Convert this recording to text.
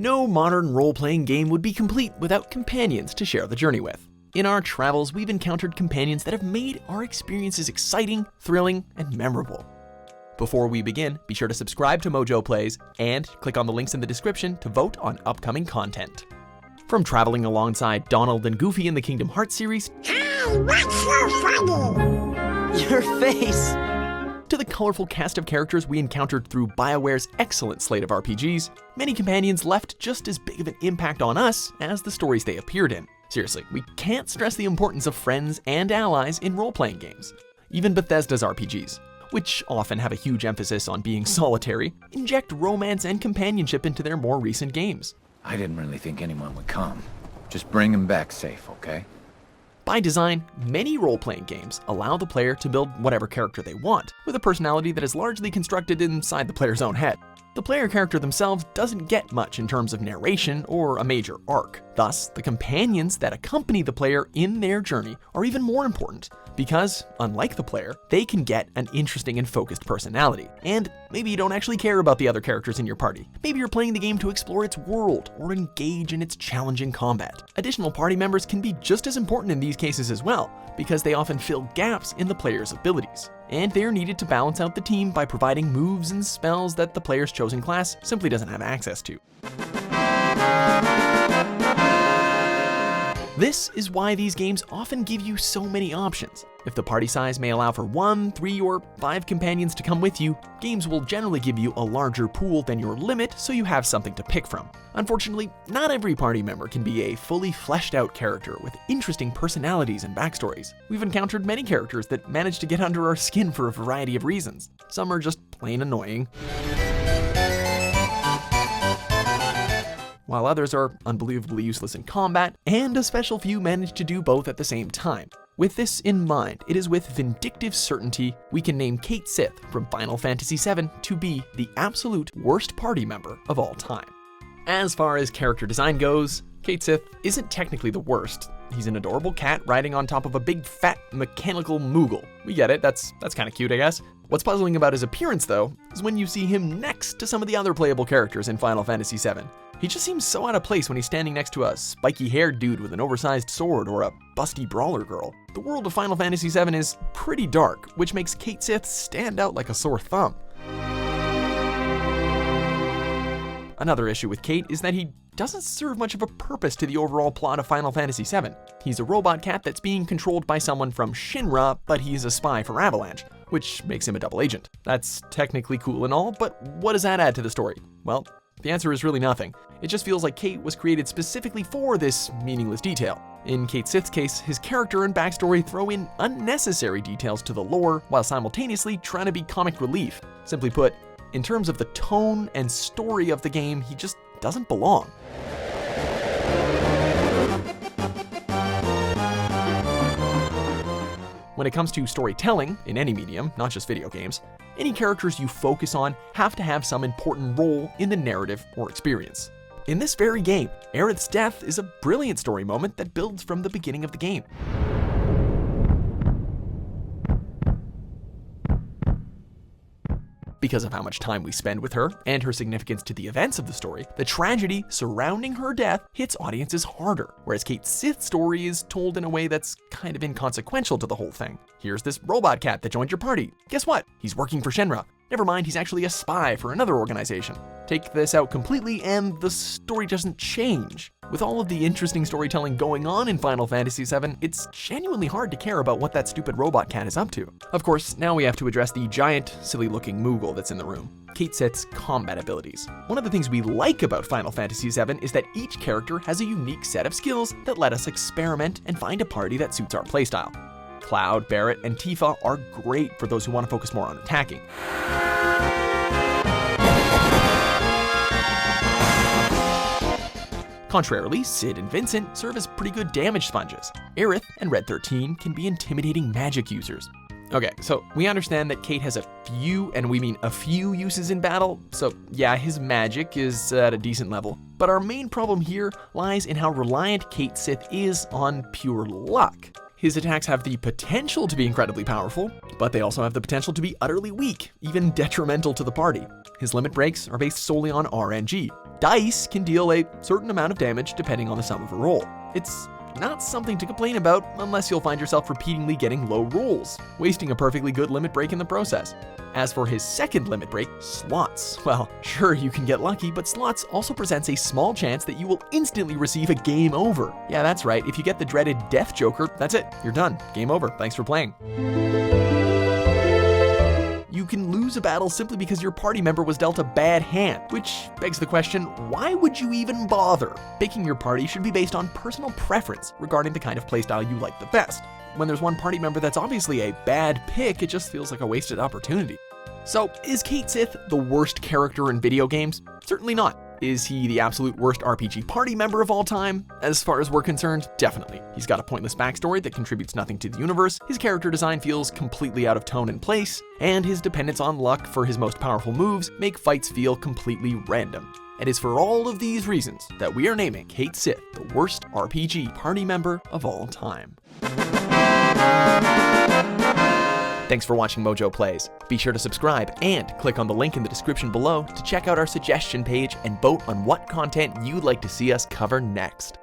No modern role-playing game would be complete without companions to share the journey with. In our travels, we've encountered companions that have made our experiences exciting, thrilling, and memorable. Before we begin, be sure to subscribe to MojoPlays and click on the links in the description to vote on upcoming content. From traveling alongside Donald and Goofy in the Kingdom Hearts series, Hey, what's so funny? Your face! to the colorful cast of characters we encountered through BioWare's excellent slate of RPGs, many companions left just as big of an impact on us as the stories they appeared in. Seriously, we can't stress the importance of friends and allies in role-playing games. Even Bethesda's RPGs, which often have a huge emphasis on being solitary, inject romance and companionship into their more recent games. I didn't really think anyone would come. Just bring him back safe, okay? By design, many role-playing games allow the player to build whatever character they want, with a personality that is largely constructed inside the player's own head. The player character themselves doesn't get much in terms of narration or a major arc. Thus, the companions that accompany the player in their journey are even more important, because, unlike the player, they can get an interesting and focused personality. And maybe you don't actually care about the other characters in your party. Maybe you're playing the game to explore its world or engage in its challenging combat. Additional party members can be just as important in these cases as well, because they often fill gaps in the player's abilities. And they're needed to balance out the team by providing moves and spells that the player's chosen class simply doesn't have access to. This is why these games often give you so many options. If the party size may allow for 1, 3, or 5 companions to come with you, games will generally give you a larger pool than your limit so you have something to pick from. Unfortunately, not every party member can be a fully fleshed out character with interesting personalities and backstories. We've encountered many characters that manage to get under our skin for a variety of reasons. Some are just plain annoying, while others are unbelievably useless in combat, and a special few manage to do both at the same time. With this in mind, it is with vindictive certainty we can name Cait Sith from Final Fantasy VII to be the absolute worst party member of all time. As far as character design goes, Cait Sith isn't technically the worst. He's an adorable cat riding on top of a big fat mechanical Moogle. We get it, that's kind of cute, I guess. What's puzzling about his appearance though, is when you see him next to some of the other playable characters in Final Fantasy VII. He just seems so out of place when he's standing next to a spiky-haired dude with an oversized sword or a busty brawler girl. The world of Final Fantasy VII is pretty dark, which makes Cait Sith stand out like a sore thumb. Another issue with Cait is that he doesn't serve much of a purpose to the overall plot of Final Fantasy VII. He's a robot cat that's being controlled by someone from Shinra, but he's a spy for Avalanche, which makes him a double agent. That's technically cool and all, but what does that add to the story? Well, the answer is really nothing. It just feels like Cait was created specifically for this meaningless detail. In Cait Sith's case, his character and backstory throw in unnecessary details to the lore while simultaneously trying to be comic relief. Simply put, in terms of the tone and story of the game, he just doesn't belong. When it comes to storytelling, in any medium, not just video games, any characters you focus on have to have some important role in the narrative or experience. In this very game, Aerith's death is a brilliant story moment that builds from the beginning of the game. Because of how much time we spend with her and her significance to the events of the story, the tragedy surrounding her death hits audiences harder, whereas Cait Sith's story is told in a way that's kind of inconsequential to the whole thing. Here's this robot cat that joined your party. Guess what? He's working for Shinra. Never mind, he's actually a spy for another organization. Take this out completely and the story doesn't change. With all of the interesting storytelling going on in Final Fantasy VII, it's genuinely hard to care about what that stupid robot cat is up to. Of course, now we have to address the giant, silly-looking Moogle that's in the room. Cait Sith's combat abilities. One of the things we like about Final Fantasy VII is that each character has a unique set of skills that let us experiment and find a party that suits our playstyle. Cloud, Barret, and Tifa are great for those who want to focus more on attacking. Contrarily, Cid and Vincent serve as pretty good damage sponges. Aerith and Red 13 can be intimidating magic users. Okay, so we understand that Cait has a few, and we mean a few, uses in battle, so yeah, his magic is at a decent level. But our main problem here lies in how reliant Cait Sith is on pure luck. His attacks have the potential to be incredibly powerful, but they also have the potential to be utterly weak, even detrimental to the party. His limit breaks are based solely on RNG. dice can deal a certain amount of damage depending on the sum of a roll. It's not something to complain about unless you'll find yourself repeatedly getting low rolls, wasting a perfectly good limit break in the process. As for his second limit break, slots. Well, sure, you can get lucky, but slots also presents a small chance that you will instantly receive a game over. Yeah, that's right, if you get the dreaded Death Joker, that's it, you're done. Game over, thanks for playing. You can lose a battle simply because your party member was dealt a bad hand, which begs the question, why would you even bother? Picking your party should be based on personal preference regarding the kind of playstyle you like the best. When there's one party member that's obviously a bad pick, it just feels like a wasted opportunity. So, is Cait Sith the worst character in video games? Certainly not. Is he the absolute worst RPG party member of all time? As far as we're concerned, definitely. He's got a pointless backstory that contributes nothing to the universe, his character design feels completely out of tone and place, and his dependence on luck for his most powerful moves make fights feel completely random. It is for all of these reasons that we are naming Cait Sith the worst RPG party member of all time. Thanks for watching MojoPlays. Be sure to subscribe and click on the link in the description below to check out our suggestion page and vote on what content you'd like to see us cover next.